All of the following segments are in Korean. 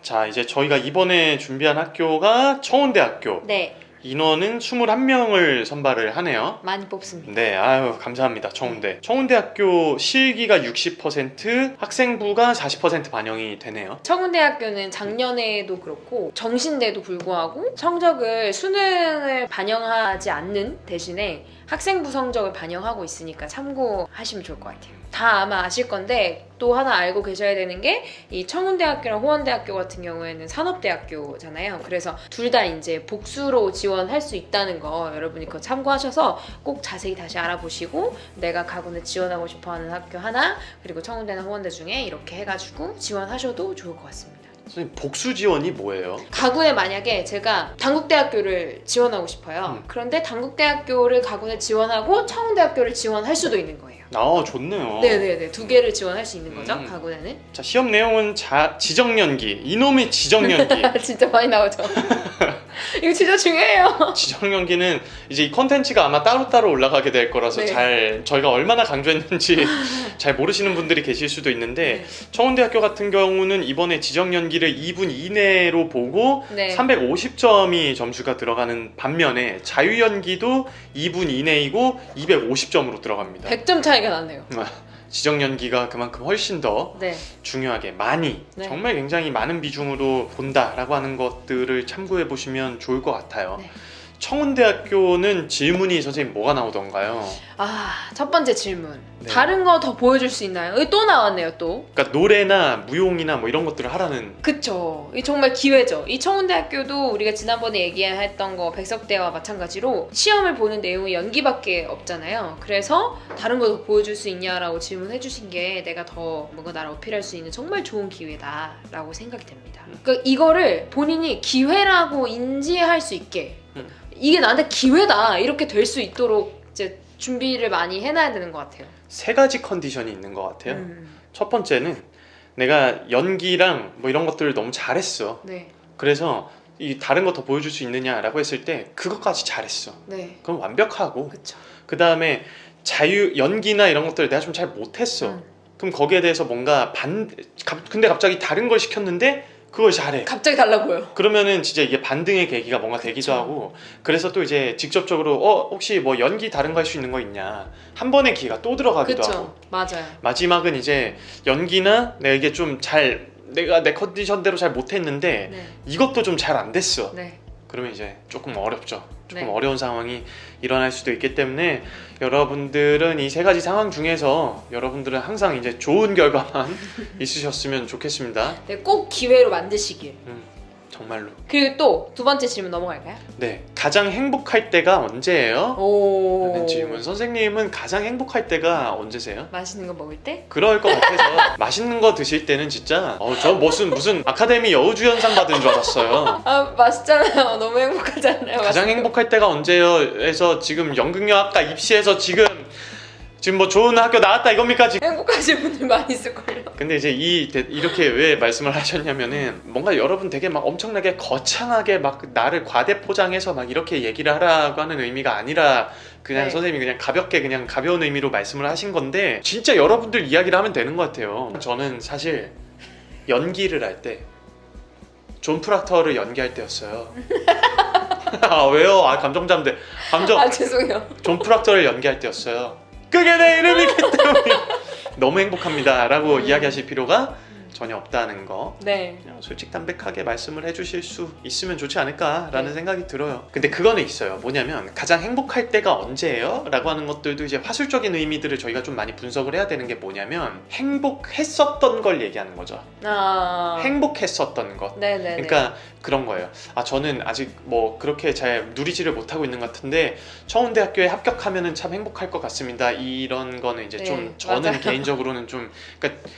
자, 이제 저희가 이번에 준비한 학교가 청운대학교. 네, 인원은 21명을 선발을 하네요. 많이 뽑습니다. 네, 아유 감사합니다. 청운대. 청운대학교 실기가 60%, 학생부가 40% 반영이 되네요. 청운대학교는 작년에도 그렇고 정시인데도 불구하고 성적을 수능을 반영하지 않는 대신에 학생부 성적을 반영하고 있으니까 참고하시면 좋을 것 같아요. 다 아마 아실 건데 또 하나 알고 계셔야 되는 게 이 청운대학교랑 호원대학교 같은 경우에는 산업대학교잖아요. 그래서 둘 다 이제 복수로 지원할 수 있다는 거 여러분이 그거 참고하셔서 꼭 자세히 다시 알아보시고 내가 가군에 지원하고 싶어하는 학교 하나 그리고 청운대나 호원대 중에 이렇게 해가지고 지원하셔도 좋을 것 같습니다. 선생님, 복수 지원이 뭐예요? 가군에 만약에 제가 단국대학교를 지원하고 싶어요. 그런데 단국대학교를 가군에 지원하고 청운대학교를 지원할 수도 있는 거예요. 아, 좋네요. 네네네, 두 개를 지원할 수 있는 거죠, 음. 가군에는. 자, 시험 내용은 지정연기. 이놈의 지정연기. 진짜 많이 나오죠. 이거 진짜 중요해요. 지정연기는 이제 이 컨텐츠가 아마 따로따로 올라가게 될 거라서 네. 잘 저희가 얼마나 강조했는지 잘 모르시는 분들이 계실 수도 있는데 청운대학교 같은 경우는 이번에 지정연기를 2분 이내로 보고 네. 350점이 점수가 들어가는 반면에 자유연기도 2분 이내이고 250점으로 들어갑니다. 100점 차이가 나네요. 지정연기가 그만큼 훨씬 더 네. 중요하게 많이 네. 정말 굉장히 많은 비중으로 본다라고 하는 것들을 참고해 보시면 좋을 것 같아요. 네. 청운대학교는 질문이 선생님 뭐가 나오던가요? 첫 번째 질문. 네. 다른 거 더 보여줄 수 있나요? 여기 또 나왔네요, 또. 그러니까 노래나 무용이나 뭐 이런 것들을 하라는. 그쵸. 이 정말 기회죠. 이 청운대학교도 우리가 지난번에 얘기했던 거 백석대와 마찬가지로 시험을 보는 내용이 연기밖에 없잖아요. 그래서 다른 거 더 보여줄 수 있냐라고 질문해 주신 게 내가 더 뭔가 나를 어필할 수 있는 정말 좋은 기회다라고 생각이 됩니다. 그러니까 이거를 본인이 기회라고 인지할 수 있게 이게 나한테 기회다 이렇게 될 수 있도록 이제 준비를 많이 해놔야 되는 것 같아요. 세 가지 컨디션이 있는 것 같아요. 첫 번째는 내가 연기랑 뭐 이런 것들을 너무 잘했어. 네. 그래서 이 다른 거 더 보여줄 수 있느냐라고 했을 때 그것까지 잘했어. 네. 그럼 완벽하고. 그쵸. 그 다음에 연기나 이런 것들을 내가 좀 잘 못했어. 그럼 거기에 대해서 뭔가 근데 갑자기 다른 걸 시켰는데 그걸 잘해. 갑자기 달라 보여. 그러면은 진짜 이게 반등의 계기가 뭔가 되기도 그쵸. 하고, 그래서 또 이제 직접적으로 혹시 뭐 연기 다른 거 할 수 있는 거 있냐, 한 번의 기회가 또 들어가기도 하고. 그쵸. 맞아요. 마지막은 이제 연기나 내가 이게 좀 내가 내 컨디션대로 잘 못했는데 네. 이것도 좀 잘 안 됐어. 네. 그러면 이제 조금 어렵죠. 조금 네. 어려운 상황이 일어날 수도 있기 때문에 여러분들은 이 세 가지 상황 중에서 여러분들은 항상 이제 좋은 결과만 있으셨으면 좋겠습니다. 네, 꼭 기회로 만드시길. 정말로. 그리고 또 두 번째 질문 넘어갈까요? 네, 가장 행복할 때가 언제예요? 오. 라는 질문. 선생님은 가장 행복할 때가 언제세요? 맛있는 거 먹을 때? 그럴 것 같아서 맛있는 거 드실 때는 진짜 저 무슨 아카데미 여우주연상 받은 줄 알았어요. 맛있잖아요. 너무 행복하잖아요. 가장 행복할 때가 언제요? 해서 지금 연극영화과 입시해서 지금 뭐 좋은 학교 나왔다 이겁니까 지금? 행복하신 분들 많이 있을걸요. 근데 이제 이렇게 왜 말씀을 하셨냐면은 뭔가 여러분 되게 막 엄청나게 거창하게 막 나를 과대 포장해서 막 이렇게 얘기를 하라고 하는 의미가 아니라 그냥 네. 선생님이 그냥 가볍게 그냥 가벼운 의미로 말씀을 하신 건데 진짜 여러분들 이야기를 하면 되는 것 같아요. 저는 사실 연기를 할 때 존 프락터를 연기할 때였어요. 왜요? 감정잠들. 죄송해요. 존 프락터를 연기할 때였어요. 그게 내 이름이기 때문에 너무 행복합니다 라고 이야기하실 필요가 전혀 없다는 거. 네. 그냥 솔직담백하게 말씀을 해주실 수 있으면 좋지 않을까라는 네. 생각이 들어요. 근데 그거는 있어요. 뭐냐면 가장 행복할 때가 언제예요? 라고 하는 것들도 이제 화술적인 의미들을 저희가 좀 많이 분석을 해야 되는 게 뭐냐면 행복했었던 걸 얘기하는 거죠. 행복했었던 것. 네네. 그러니까 그런 거예요. 저는 아직 뭐 그렇게 잘 누리지를 못하고 있는 것 같은데 청운대학교에 합격하면은 참 행복할 것 같습니다. 이런 거는 이제 네, 좀 저는 맞아요. 개인적으로는 좀 그러니까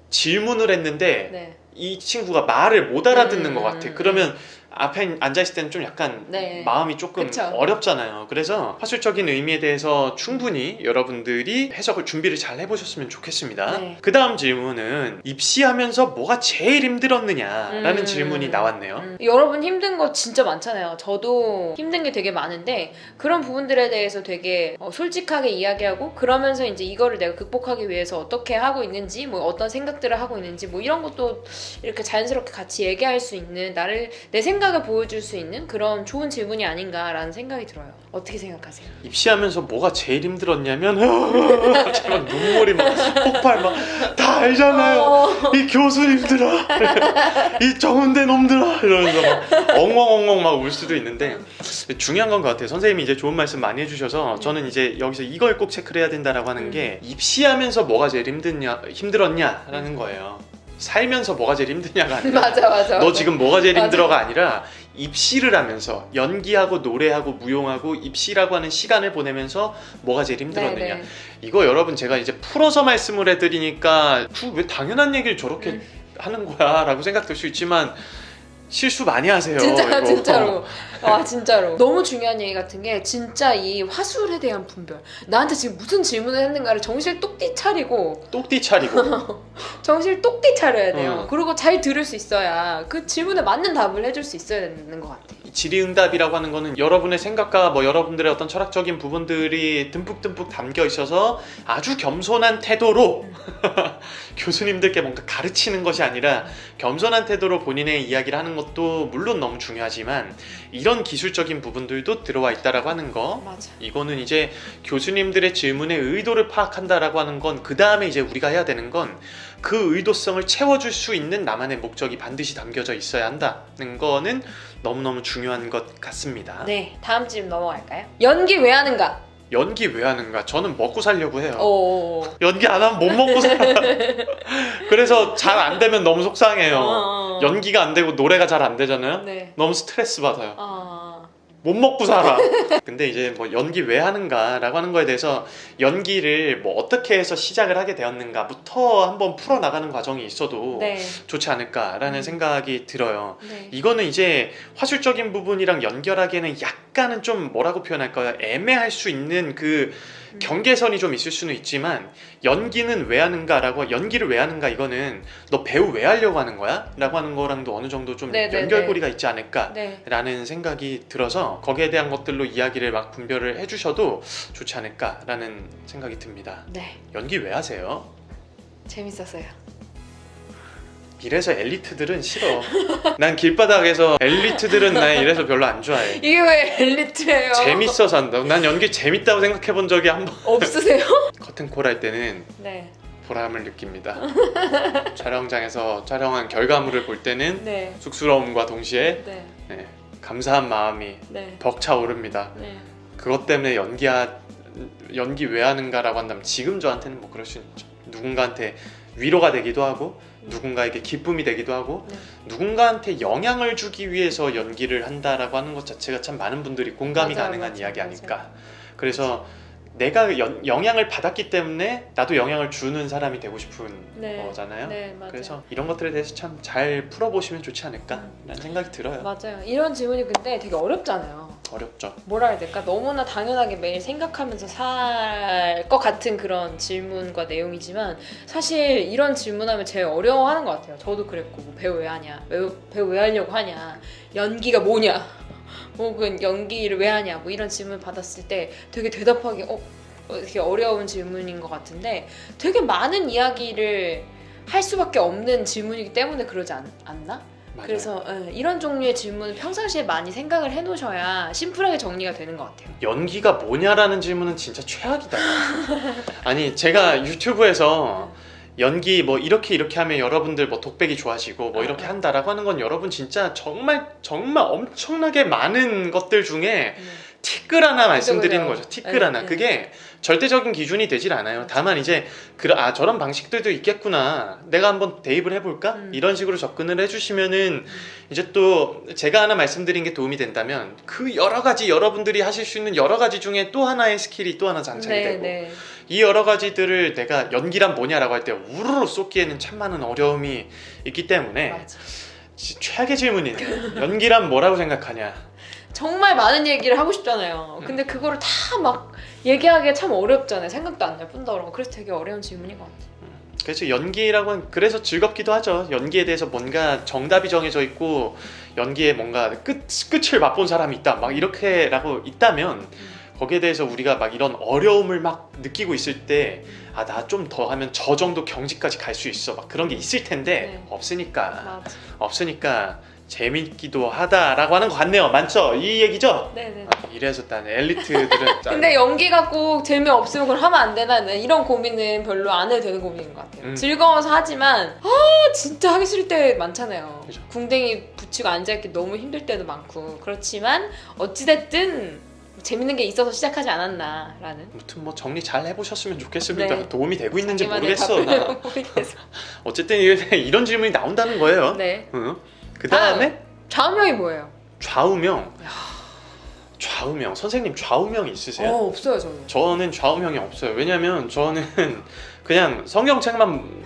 질문을 했는데 네. 이 친구가 말을 못 알아듣는 것 같아. 그러면 앞에 앉아있을 때는 좀 약간 네. 마음이 조금 그쵸. 어렵잖아요. 그래서 화술적인 의미에 대해서 충분히 여러분들이 해석을 준비를 잘 해보셨으면 좋겠습니다. 네. 그 다음 질문은 입시하면서 뭐가 제일 힘들었느냐라는 질문이 나왔네요. 여러분 힘든 거 진짜 많잖아요. 저도 힘든 게 되게 많은데 그런 부분들에 대해서 되게 솔직하게 이야기하고 그러면서 이제 이거를 내가 극복하기 위해서 어떻게 하고 있는지 뭐 어떤 생각들을 하고 있는지 뭐 이런 것도 이렇게 자연스럽게 같이 얘기할 수 있는 내 생각을 보여줄 수 있는 그런 좋은 질문이 아닌가라는 생각이 들어요. 어떻게 생각하세요? 입시하면서 뭐가 제일 힘들었냐면 정말 눈물이 막 폭발 막 다 알잖아요. 이 교수님들아 이 정은대 놈들아 이러면서 막 엉엉엉엉 막 울 수도 있는데 중요한 건 것 같아요. 선생님이 이제 좋은 말씀 많이 해주셔서 저는 이제 여기서 이걸 꼭 체크를 해야 된다라고 하는 게 입시하면서 뭐가 제일 힘들었냐라는 거예요. 살면서 뭐가 제일 힘드냐가 아니라 맞아. 너 지금 뭐가 제일 맞아. 힘들어가 아니라 입시를 하면서 연기하고 노래하고 무용하고 입시라고 하는 시간을 보내면서 뭐가 제일 힘들었느냐. 네네. 이거 여러분 제가 이제 풀어서 말씀을 해드리니까 왜 당연한 얘기를 저렇게 하는 거야 라고 생각될 수 있지만 실수 많이 하세요. 이거. 진짜로. 와 진짜로. 너무 중요한 얘기 같은 게 진짜 이 화술에 대한 분별. 나한테 지금 무슨 질문을 했는가를 정신 똑띠 차리고 똑띠 차리고 정신 똑띠 차려야 돼요. 그리고 잘 들을 수 있어야 그 질문에 맞는 답을 해줄 수 있어야 되는 것 같아요. 질의응답이라고 하는 거는 여러분의 생각과 뭐 여러분들의 어떤 철학적인 부분들이 듬뿍듬뿍 담겨 있어서 아주 겸손한 태도로 교수님들께 뭔가 가르치는 것이 아니라 겸손한 태도로 본인의 이야기를 하는 것도 물론 너무 중요하지만 이런 기술적인 부분들도 들어와 있다라고 하는 거. 맞아. 이거는 이제 교수님들의 질문의 의도를 파악한다라고 하는 건 그 다음에 이제 우리가 해야 되는 건 그 의도성을 채워줄 수 있는 나만의 목적이 반드시 담겨져 있어야 한다는 거는 너무너무 중요한 것 같습니다. 네, 다음 질문 넘어갈까요? 연기 왜 하는가? 연기 왜 하는가? 저는 먹고 살려고 해요. 오. 연기 안 하면 못 먹고 살아. 그래서 잘 안 되면 너무 속상해요. 연기가 안 되고 노래가 잘 안 되잖아요. 네. 너무 스트레스 받아요. 못 먹고 살아. 근데 이제 뭐 연기 왜 하는가라고 하는 거에 대해서 연기를 뭐 어떻게 해서 시작을 하게 되었는가부터 한번 풀어나가는 과정이 있어도 네. 좋지 않을까라는 생각이 들어요. 네. 이거는 이제 화술적인 부분이랑 연결하기에는 약간은 좀 뭐라고 표현할까요? 애매할 수 있는 그 경계선이 좀 있을 수는 있지만 연기는 왜 하는가라고 연기를 왜 하는가 이거는 너 배우 왜 하려고 하는 거야? 라고 하는 거랑도 어느 정도 좀 네네네. 연결고리가 있지 않을까 네. 라는 생각이 들어서 거기에 대한 것들로 이야기를 막 분별을 해주셔도 좋지 않을까라는 생각이 듭니다. 네. 연기 왜 하세요? 재밌었어요. 이래서 엘리트들은 싫어. 난 길바닥에서 엘리트들은 난 이래서 별로 안 좋아해. 이게 왜 엘리트예요? 재밌어서 한다. 난 연기 재밌다고 생각해 본 적이 한 번. 없으세요? 커튼콜 할 때는 네. 보람을 느낍니다. 촬영장에서 촬영한 결과물을 볼 때는 네. 쑥스러움과 동시에 네. 네, 감사한 마음이 네. 벅차오릅니다. 네. 그것 때문에 연기 왜 하는가라고 한다면 지금 저한테는 뭐 그럴 수 있죠. 누군가한테 위로가 되기도 하고 누군가에게 기쁨이 되기도 하고 네. 누군가한테 영향을 주기 위해서 연기를 한다라고 하는 것 자체가 참 많은 분들이 공감이 맞아요, 가능한 맞아요, 이야기 맞아요. 아닐까. 그래서 내가 영향을 받았기 때문에 나도 영향을 주는 사람이 되고 싶은 네. 거잖아요. 네, 맞아요. 그래서 이런 것들에 대해서 참 잘 풀어보시면 좋지 않을까라는 생각이 들어요. 맞아요. 이런 질문이 근데 되게 어렵잖아요. 어렵죠. 뭐라 해야 될까? 너무나 당연하게 매일 생각하면서 살 것 같은 그런 질문과 내용이지만 사실 이런 질문하면 제일 어려워하는 것 같아요. 저도 그랬고 뭐 배우 왜 하냐? 배우 왜 하려고 하냐? 연기가 뭐냐? 혹은 연기를 왜 하냐? 뭐 이런 질문 받았을 때 되게 대답하기 되게 어려운 질문인 것 같은데 되게 많은 이야기를 할 수밖에 없는 질문이기 때문에 그러지 않나? 맞아요. 그래서 이런 종류의 질문을 평상시에 많이 생각을 해놓으셔야 심플하게 정리가 되는 것 같아요. 연기가 뭐냐라는 질문은 진짜 최악이다. 아니 제가 유튜브에서 연기 뭐 이렇게 하면 여러분들 뭐 독백이 좋아지고 뭐 이렇게 한다라고 하는 건 여러분 진짜 정말 엄청나게 많은 것들 중에 티끌 하나 말씀드리는 그죠. 거죠. 티끌 하나. 그게 절대적인 기준이 되질 않아요. 다만 이제 저런 방식들도 있겠구나. 내가 한번 대입을 해볼까? 이런 식으로 접근을 해주시면은 이제 또 제가 하나 말씀드린 게 도움이 된다면 그 여러 가지 여러분들이 하실 수 있는 여러 가지 중에 또 하나의 스킬이 또 하나 장착이 되고 네. 이 여러 가지들을 내가 연기란 뭐냐라고 할 때 우르르 쏟기에는 참 많은 어려움이 있기 때문에 맞아. 최악의 질문이네. 연기란 뭐라고 생각하냐? 정말 많은 얘기를 하고 싶잖아요. 근데 그거를 다 막 얘기하기가 참 어렵잖아요. 생각도 안 날 뿐더러. 그래서 되게 어려운 질문인 것 같아요. 그래서 연기라고는 그래서 즐겁기도 하죠. 연기에 대해서 뭔가 정답이 정해져 있고 연기에 뭔가 끝을 맛본 사람이 있다. 막 이렇게라고 있다면 거기에 대해서 우리가 막 이런 어려움을 막 느끼고 있을 때 아, 나 좀 더 하면 저 정도 경지까지 갈 수 있어. 막 그런 게 있을 텐데 네. 없으니까. 맞아. 없으니까 재밌기도 하다라고 하는 거 같네요. 맞죠? 이 얘기죠? 네네. 이래서 난 엘리트들은 근데 연기가 꼭 재미없으면 그걸 하면 안 되나? 이런 고민은 별로 안 해도 되는 고민인 것 같아요. 즐거워서 하지만 진짜 하기 싫을 때 많잖아요. 그죠. 궁뎅이 붙이고 앉아있기 너무 힘들 때도 많고 그렇지만 어찌됐든 재밌는 게 있어서 시작하지 않았나라는. 아무튼 뭐 정리 잘 해보셨으면 좋겠습니다. 네. 도움이 되고 있는지 자기만의 모르겠어. 답변을 나. 모르겠어. 어쨌든 이런 질문이 나온다는 거예요. 네. 응. 그 다음에 좌우명이 뭐예요? 좌우명. 좌우명. 선생님 좌우명 있으세요? 없어요 저는. 저는 좌우명이 없어요. 왜냐면 저는 그냥 성경책만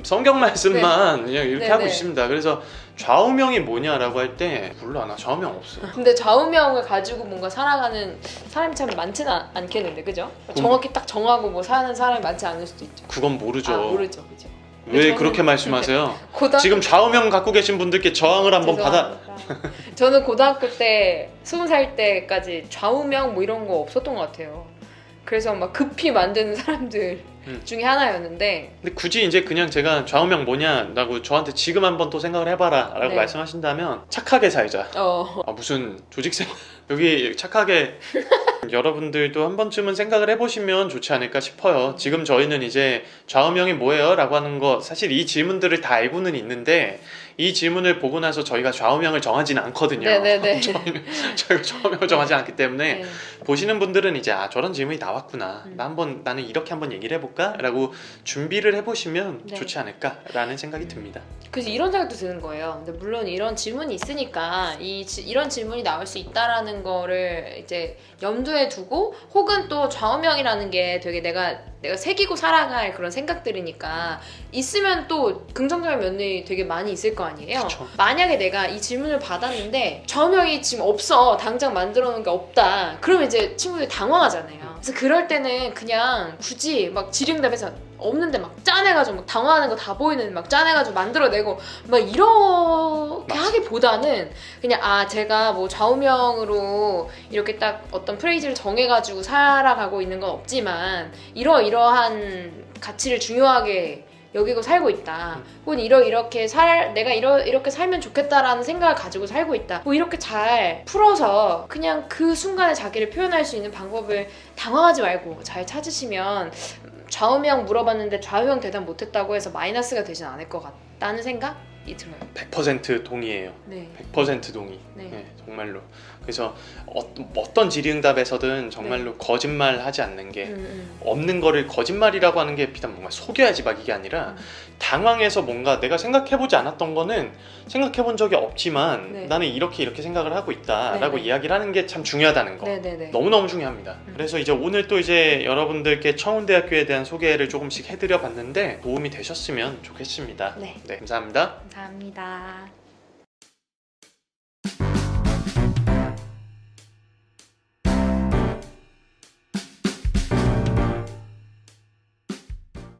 성경 말씀만 그냥 이렇게 네네. 하고 있습니다. 그래서 좌우명이 뭐냐라고 할 때 몰라, 나 좌우명 없어. 근데 좌우명을 가지고 뭔가 살아가는 사람이 참 많지는 않겠는데 그죠? 정확히 딱 정하고 뭐 사는 사람이 많지 않을 수도 있죠. 그건 모르죠. 모르죠, 그죠? 왜 저는- 그렇게 말씀하세요? 고등학교 지금 좌우명 갖고 계신 분들께 저항을 한번 받아. 죄송합니다. 저는 고등학교 때 20살 때까지 좌우명 뭐 이런 거 없었던 것 같아요. 그래서 막 급히 만드는 사람들 중에 하나였는데 근데 굳이 이제 그냥 제가 좌우명 뭐냐라고 저한테 지금 한번 또 생각을 해봐라 라고 네. 말씀하신다면 착하게 살자. 무슨 조직생 여기 착하게 여러분들도 한 번쯤은 생각을 해보시면 좋지 않을까 싶어요. 지금 저희는 이제 좌우명이 뭐예요? 라고 하는 거 사실 이 질문들을 다 알고는 있는데 이 질문을 보고 나서 저희가 좌우명을 정하지는 않거든요. 네네네. 저희가 좌우명을 정하지 않기 때문에 네. 보시는 분들은 이제 저런 질문이 나왔구나. 나는 이렇게 한번 얘기를 해볼까? 라고 준비를 해보시면 네. 좋지 않을까라는 생각이 듭니다. 그래서 이런 생각도 드는 거예요. 근데 물론 이런 질문이 있으니까 이런 질문이 나올 수 있다라는 거를 이제 염두에 두고 혹은 또 좌우명이라는 게 되게 내가 새기고 살아갈 그런 생각들이니까 있으면 또 긍정적인 면이 되게 많이 있을 거 아니에요. 그쵸. 만약에 내가 이 질문을 받았는데 좌우명이 지금 없어, 당장 만들어 놓은 게 없다, 그러면 이제 친구들이 당황하잖아요. 그래서 그럴 때는 그냥 굳이 막 질의응답에서 없는데 막 짜내가지고 막 당황하는 거 다 보이는 막 짜내가지고 만들어내고 막 이렇게 맞아. 하기보다는 그냥 제가 뭐 좌우명으로 이렇게 딱 어떤 프레이즈를 정해가지고 살아가고 있는 건 없지만 이러이러한 가치를 중요하게 여기고 살고 있다. 혹은 내가 이렇게 살면 좋겠다라는 생각을 가지고 살고 있다. 뭐 이렇게 잘 풀어서 그냥 그 순간에 자기를 표현할 수 있는 방법을 당황하지 말고 잘 찾으시면 좌우명 물어봤는데 좌우명 대답 못했다고 해서 마이너스가 되진 않을 것 같다는 생각이 들어요. 100% 동의해요. 네. 100% 동의. 네. 네, 정말로. 그래서 어떤 질의응답에서든 정말로 거짓말 하지 않는 게 없는 거를 거짓말이라고 하는 게 비단 뭔가 속여야지 막 이게 아니라 당황해서 뭔가 내가 생각해보지 않았던 거는 생각해본 적이 없지만 네. 나는 이렇게 생각을 하고 있다라고 네네. 이야기를 하는 게 참 중요하다는 거. 네네네. 너무너무 중요합니다. 그래서 이제 오늘 또 이제 여러분들께 청운대학교에 대한 소개를 조금씩 해드려 봤는데 도움이 되셨으면 좋겠습니다. 네. 감사합니다. 감사합니다.